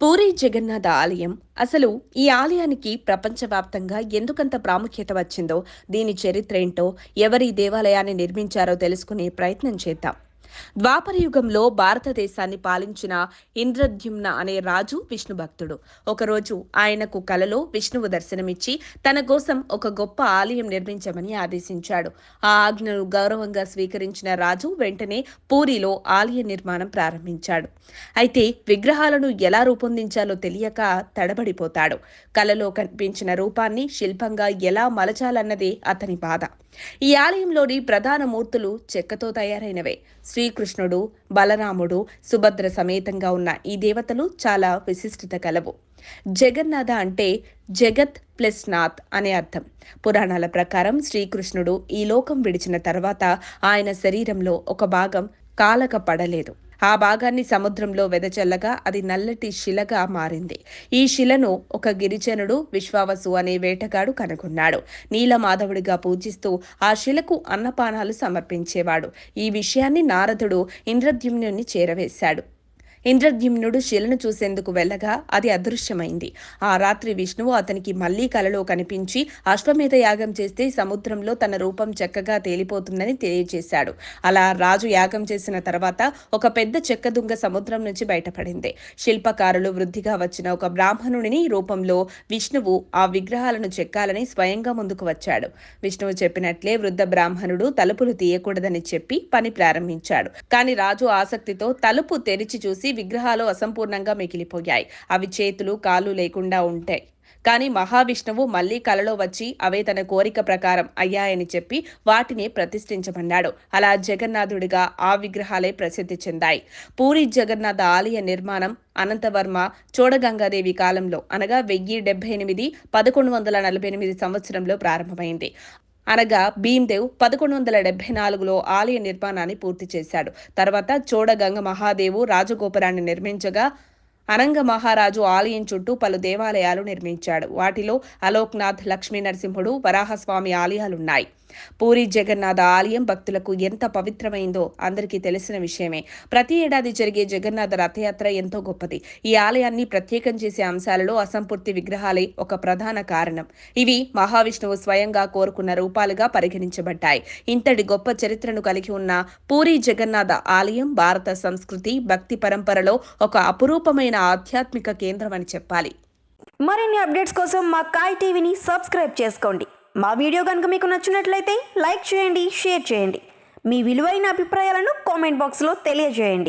పూరీ జగన్నాథ ఆలయం అసలు ఈ ఆలయానికి ప్రపంచవ్యాప్తంగా ఎందుకంత ప్రాముఖ్యత వచ్చిందో, దీని చరిత్ర ఏంటో, ఎవరు ఈ దేవాలయాన్ని నిర్మించారో తెలుసుకునే ప్రయత్నం చేద్దాం. ద్వాపర యుగంలో భారతదేశాన్ని పాలించిన ఇంద్రద్యుమ్న అనే రాజు విష్ణు భక్తుడు. ఒకరోజు ఆయనకు కలలో విష్ణువు దర్శనమిచ్చి తన కోసం ఒక గొప్ప ఆలయం నిర్మించమని ఆదేశించాడు. ఆ ఆజ్ఞను గౌరవంగా స్వీకరించిన రాజు వెంటనే పూరిలో ఆలయ నిర్మాణం ప్రారంభించాడు. అయితే విగ్రహాలను ఎలా రూపొందించాలో తెలియక తడబడిపోతాడు. కలలో కనిపించిన రూపాన్ని శిల్పంగా ఎలా మలచాలన్నదే అతని బాధ. ఈ ఆలయంలోని ప్రధాన మూర్తులు చెక్కతో తయారైనవే. శ్రీకృష్ణుడు, బలరాముడు, సుభద్ర సమేతంగా ఉన్న ఈ దేవతలు చాలా విశిష్టత కలవు. జగన్నాథ అంటే జగత్ ప్లస్ నాథ్ అనే అర్థం. పురాణాల ప్రకారం శ్రీకృష్ణుడు ఈ లోకం విడిచిన తర్వాత ఆయన శరీరంలో ఒక భాగం కాలక పడలేదు. ఆ భాగాన్ని సముద్రంలో వెదజల్లగా అది నల్లటి శిలగా మారింది. ఈ శిలను ఒక గిరిజనుడు విశ్వావసు అనే వేటగాడు కనుగొన్నాడు. నీలమాధవుడిగా పూజిస్తూ ఆ శిలకు అన్నపానాలు సమర్పించేవాడు. ఈ విషయాన్ని నారదుడు ఇంద్రద్యుమ్నుని చేరవేశాడు. ఇంద్రద్యుమ్నుడు శిలను చూసేందుకు వెళ్ళగా అది అదృశ్యమైంది. ఆ రాత్రి విష్ణువు అతనికి మళ్లీ కలలో కనిపించి అశ్వమేధ యాగం చేస్తే సముద్రంలో తన రూపం చక్కగా తేలిపోతుందని తెలియజేశాడు. అలా రాజు యాగం చేసిన తర్వాత ఒక పెద్ద చెక్క దుంగ సముద్రం నుంచి బయటపడింది. శిల్పకారులు వృద్ధిగా వచ్చిన ఒక బ్రాహ్మణుని రూపంలో విష్ణువు ఆ విగ్రహాలను చెక్కాలని స్వయంగా ముందుకు వచ్చాడు. విష్ణువు చెప్పినట్లే వృద్ధ బ్రాహ్మణుడు తలుపులు తీయకూడదని చెప్పి పని ప్రారంభించాడు. కాని రాజు ఆసక్తితో తలుపు తెరిచి చూసి విగ్రహాలు అసంపూర్ణంగా మిగిలిపోయాయి. అవి చేతులు కాళ్ళు లేకుండా ఉంటాయి. కానీ మహావిష్ణువు మళ్లీ కలలో వచ్చి అవే తన కోరిక ప్రకారం అయ్యాయని చెప్పి వాటిని ప్రతిష్ఠించమన్నాడు. అలా జగన్నాథుడిగా ఆ విగ్రహాలే ప్రసిద్ధి చెందాయి. పూరి జగన్నాథ ఆలయ నిర్మాణం అనంతవర్మ చోడగంగాదేవి కాలంలో అనగా 1078 1148 సంవత్సరంలో ప్రారంభమైంది. అనగా భీమ్దేవ్ 1174లో ఆలయ నిర్మాణాన్ని పూర్తి చేశాడు. తర్వాత చోడగంగ మహాదేవు రాజగోపురాన్ని నిర్మించగా అనంగ మహారాజు ఆలయం చుట్టూ పలు దేవాలయాలు నిర్మించాడు. వాటిలో అలోక్నాథ్, లక్ష్మీ నరసింహుడు, వరాహస్వామి ఆలయాలున్నాయి. పూరి జగన్నాథ ఆలయం భక్తులకు ఎంత పవిత్రమైందో అందరికీ తెలిసిన విషయమే. ప్రతి ఏడాది జరిగే జగన్నాథ రథయాత్ర ఎంతో గొప్పది. ఈ ఆలయాన్ని ప్రత్యేకం చేసే అంశాలలో అసంపూర్తి విగ్రహాలే ఒక ప్రధాన కారణం. ఇవి మహావిష్ణువు స్వయంగా కోరుకున్న రూపాలుగా పరిగణించబడ్డాయి. ఇంతటి గొప్ప చరిత్రను కలిగి ఉన్న పూరి జగన్నాథ ఆలయం భారత సంస్కృతి, భక్తి పరంపరలో ఒక అపురూపమైన ఆధ్యాత్మిక కేంద్రం అని చెప్పాలి. మరిన్ని అప్డేట్స్ కోసం మా కాయ్ టీవీని సబ్స్క్రైబ్ చేసుకోండి. మా వీడియో కనుక మీకు నచ్చినట్లయితే లైక్ చేయండి, షేర్ చేయండి. మీ విలువైన అభిప్రాయాలను కామెంట్ బాక్స్లో తెలియజేయండి.